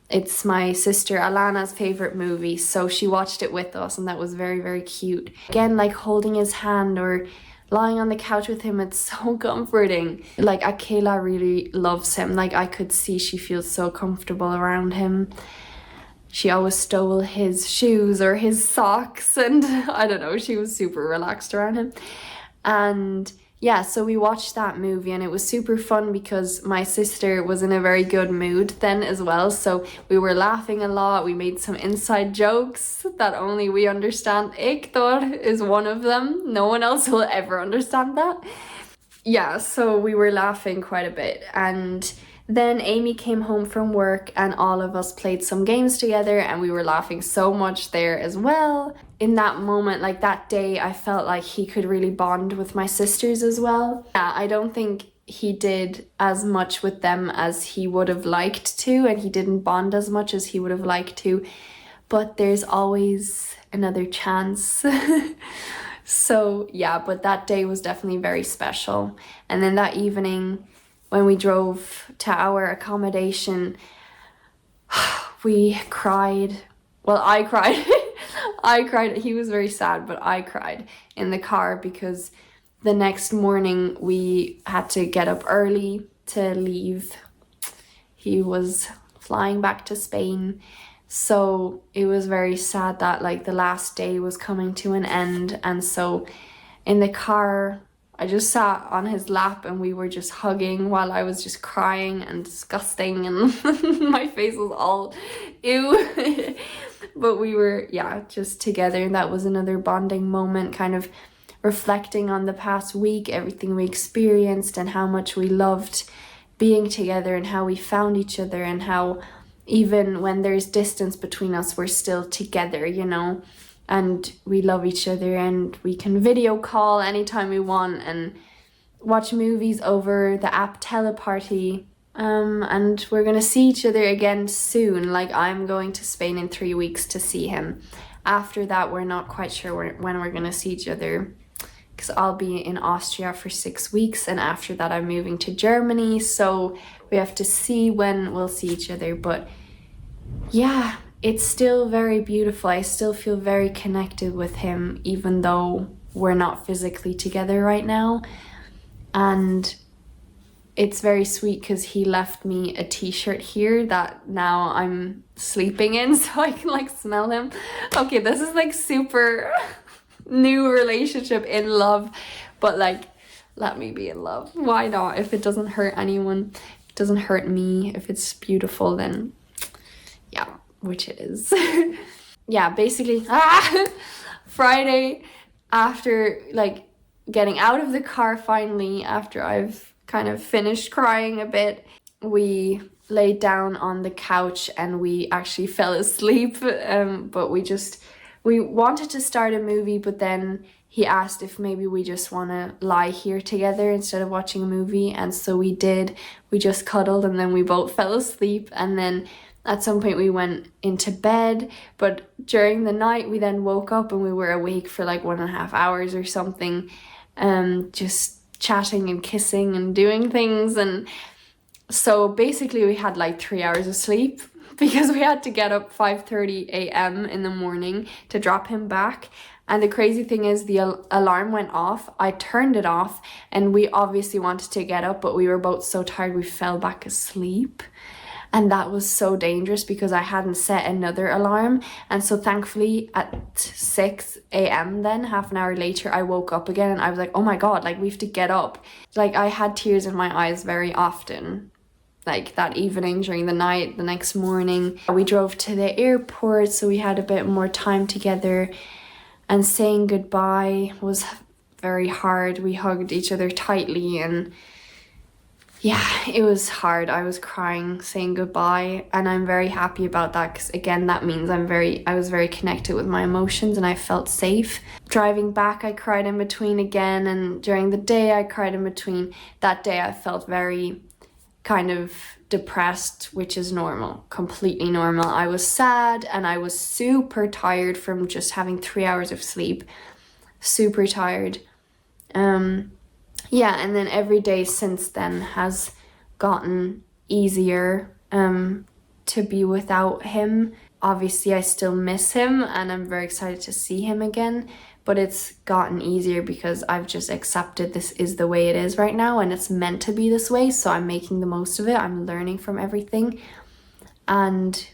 it's my sister Alana's favorite movie, so she watched it with us, and that was very, very cute. Again, like holding his hand or lying on the couch with him, it's so comforting. Like Akela really loves him. Like I could see she feels so comfortable around him. She always stole his shoes or his socks, and I don't know, she was super relaxed around him. And yeah, so we watched that movie, and it was super fun because my sister was in a very good mood then as well. So we were laughing a lot. We made some inside jokes that only we understand. Ektor is one of them. No one else will ever understand that. Yeah, so we were laughing quite a bit. And then Amy came home from work and all of us played some games together, and we were laughing so much there as well. In that moment, like that day, I felt like he could really bond with my sisters as well. Yeah, I don't think he did as much with them as he would have liked to, and he didn't bond as much as he would have liked to, but there's always another chance. So yeah, but that day was definitely very special. And then that evening, when we drove to our accommodation, we cried. Well, I cried. I cried. He was very sad, but I cried in the car because the next morning we had to get up early to leave. He was flying back to Spain. So it was very sad that like the last day was coming to an end. And so in the car, I just sat on his lap and we were just hugging while I was just crying and disgusting and my face was all ew. But we were, yeah, just together, and that was another bonding moment, kind of reflecting on the past week, everything we experienced and how much we loved being together and how we found each other and how even when there's distance between us, we're still together, you know, and we love each other and we can video call anytime we want and watch movies over the app Teleparty. And we're gonna see each other again soon. Like, I'm going to Spain in 3 weeks to see him. After that, we're not quite sure when we're gonna see each other, because I'll be in Austria for 6 weeks, and after that I'm moving to Germany, so we have to see when we'll see each other. But yeah, it's still very beautiful. I still feel very connected with him, even though we're not physically together right now. And it's very sweet because he left me a t-shirt here that now I'm sleeping in, so I can like smell him. Okay, this is like super new relationship in love, but like, let me be in love. Why not? If it doesn't hurt anyone, it doesn't hurt me. If it's beautiful, then yeah, which it is. Yeah, basically, Friday, after like getting out of the car finally, after I've kind of finished crying a bit, we laid down on the couch and we actually fell asleep. But we wanted to start a movie, but then he asked if maybe we just want to lie here together instead of watching a movie, and so we did. We just cuddled and then we both fell asleep, and then at some point we went into bed, but during the night we then woke up and we were awake for like 1.5 hours or something, just chatting and kissing and doing things. And so basically we had like 3 hours of sleep because we had to get up 5:30 a.m. in the morning to drop him back. And the crazy thing is the alarm went off. I turned it off and we obviously wanted to get up, but we were both so tired we fell back asleep. And that was so dangerous because I hadn't set another alarm. And so thankfully at 6 a.m. then, half an hour later, I woke up again and I was like, oh my God, like we have to get up. Like, I had tears in my eyes very often. Like that evening, during the night, the next morning. We drove to the airport, so we had a bit more time together, and saying goodbye was very hard. We hugged each other tightly and yeah, it was hard. I was crying saying goodbye, and I'm very happy about that because again, that means I was very connected with my emotions and I felt safe. Driving back, I cried in between again, and during the day I cried in between. That day I felt very kind of depressed, which is normal, completely normal. I was sad and I was super tired from just having 3 hours of sleep. Super tired. Yeah, and then every day since then has gotten easier to be without him. Obviously, I still miss him and I'm very excited to see him again, but it's gotten easier because I've just accepted this is the way it is right now and it's meant to be this way, so I'm making the most of it. I'm learning from everything. And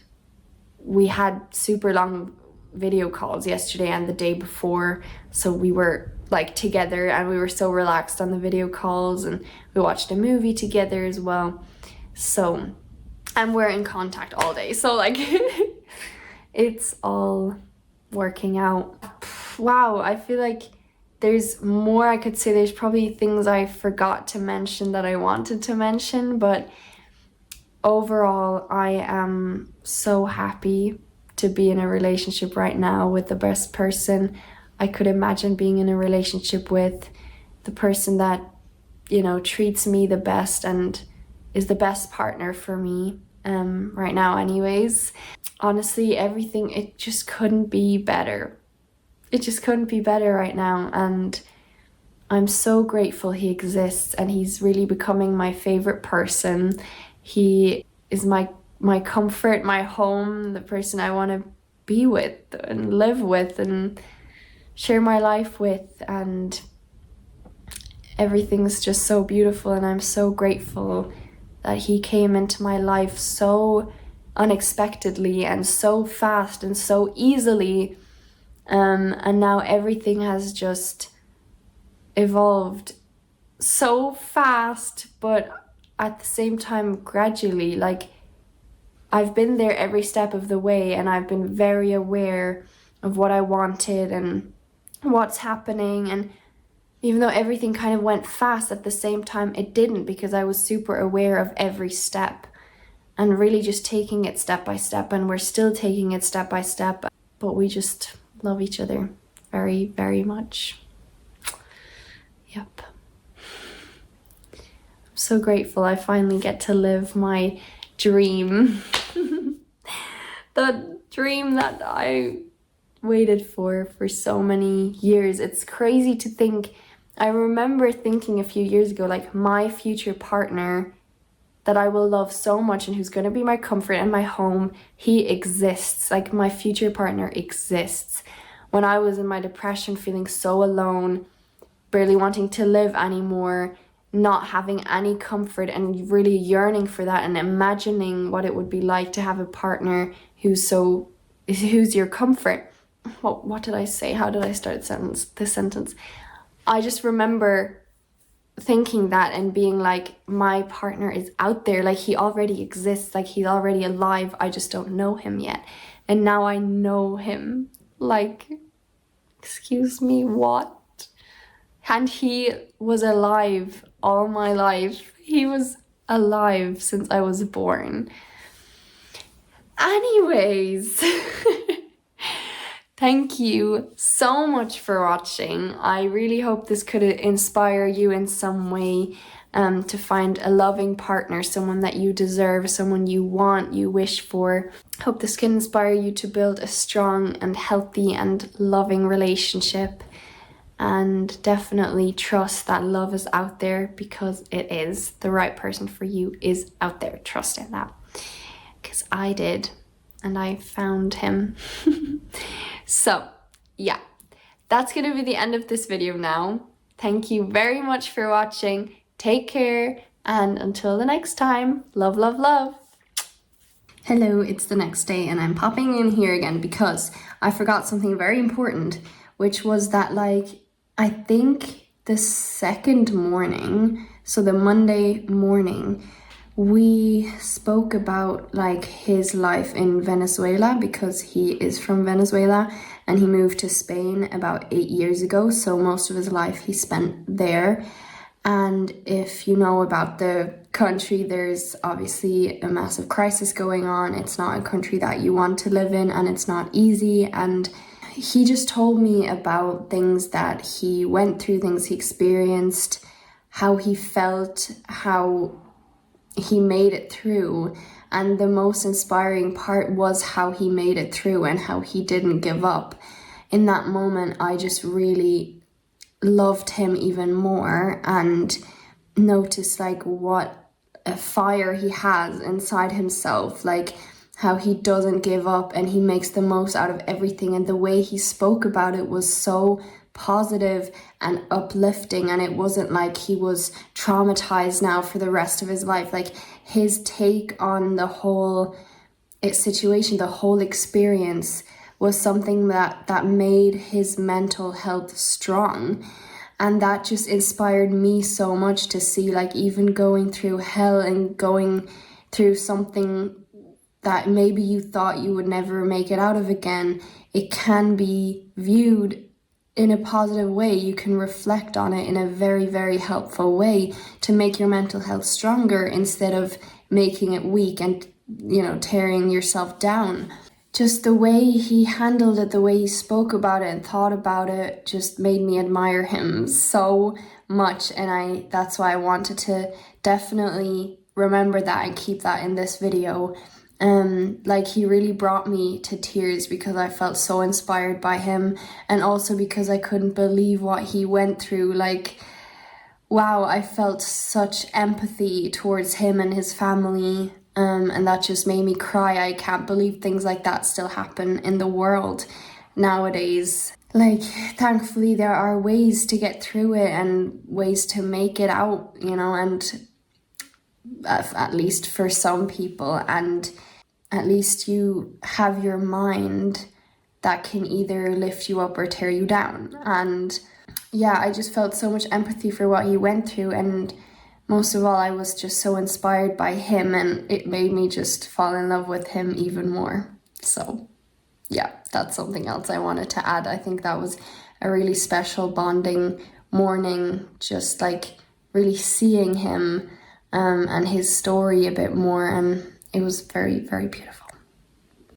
we had super long video calls yesterday and the day before, so we were like together and we were so relaxed on the video calls, and we watched a movie together as well. So, and we're in contact all day, so like it's all working out. Wow, I feel like there's more I could say. There's probably things I forgot to mention that I wanted to mention, but overall I am so happy to be in a relationship right now with the best person I could imagine being in a relationship with, the person that, you know, treats me the best and is the best partner for me right now anyways. Honestly, everything, it just couldn't be better. It just couldn't be better right now, and I'm so grateful he exists and he's really becoming my favorite person. He is my comfort, my home, the person I want to be with and live with and share my life with, and everything's just so beautiful, and I'm so grateful that he came into my life so unexpectedly and so fast and so easily, and now everything has just evolved so fast, but at the same time gradually. Like, I've been there every step of the way, and I've been very aware of what I wanted and what's happening. And even though everything kind of went fast, at the same time it didn't, because I was super aware of every step and really just taking it step by step. And we're still taking it step by step, but we just love each other very, very much. Yep. I'm so grateful I finally get to live my dream. The dream that I waited for so many years. It's crazy to think. I remember thinking a few years ago, like, my future partner that I will love so much and who's going to be my comfort and my home, he exists. Like, my future partner exists. When I was in my depression, feeling so alone, barely wanting to live anymore, not having any comfort, and really yearning for that, and imagining what it would be like to have a partner who's your comfort. What did I say? How did I start this sentence? I just remember thinking that and being like, my partner is out there, like, he already exists, like, he's already alive, I just don't know him yet. And now I know him. Like, excuse me, what? And he was alive all my life. He was alive since I was born. Anyways, thank you so much for watching. I really hope this could inspire you in some way, to find a loving partner, someone that you deserve, someone you want, you wish for. Hope this can inspire you to build a strong and healthy and loving relationship. And definitely trust that love is out there, because it is. The right person for you is out there. Trust in that. Because I did, and I found him. So, yeah, that's going to be the end of this video now. Thank you very much for watching. Take care, and until the next time, love, love, love. Hello, it's the next day, and I'm popping in here again because I forgot something very important, which was that, like, I think the second morning, so the Monday morning, we spoke about, like, his life in Venezuela, because he is from Venezuela and he moved to Spain about 8 years ago, so most of his life he spent there. And if you know about the country, there's obviously a massive crisis going on. It's not a country that you want to live in, and it's not easy. And he just told me about things that he went through, things he experienced, how he felt, how he made it through. And the most inspiring part was how he made it through and how he didn't give up. In that moment, I just really loved him even more, and noticed, like, what a fire he has inside himself, like how he doesn't give up and he makes the most out of everything. And the way he spoke about it was so positive and uplifting, and it wasn't like he was traumatized now for the rest of his life. Like, his take on the whole situation, the whole experience, was something that made his mental health strong. And that just inspired me so much to see, like, even going through hell and going through something that maybe you thought you would never make it out of again, it can be viewed in a positive way. You can reflect on it in a very, very helpful way to make your mental health stronger, instead of making it weak and, you know, tearing yourself down. Just the way he handled it, the way he spoke about it and thought about it, just made me admire him so much. And that's why I wanted to definitely remember that and keep that in this video. Like, he really brought me to tears, because I felt so inspired by him, and also because I couldn't believe what he went through. Like, wow, I felt such empathy towards him and his family. And that just made me cry. I can't believe things like that still happen in the world nowadays. Like, thankfully there are ways to get through it and ways to make it out, you know, and at least for some people. And at least you have your mind that can either lift you up or tear you down. And yeah, I just felt so much empathy for what he went through, and most of all, I was just so inspired by him, and it made me just fall in love with him even more. So yeah, that's something else I wanted to add. I think that was a really special bonding morning, just like really seeing him and his story a bit more, and it was very, very beautiful.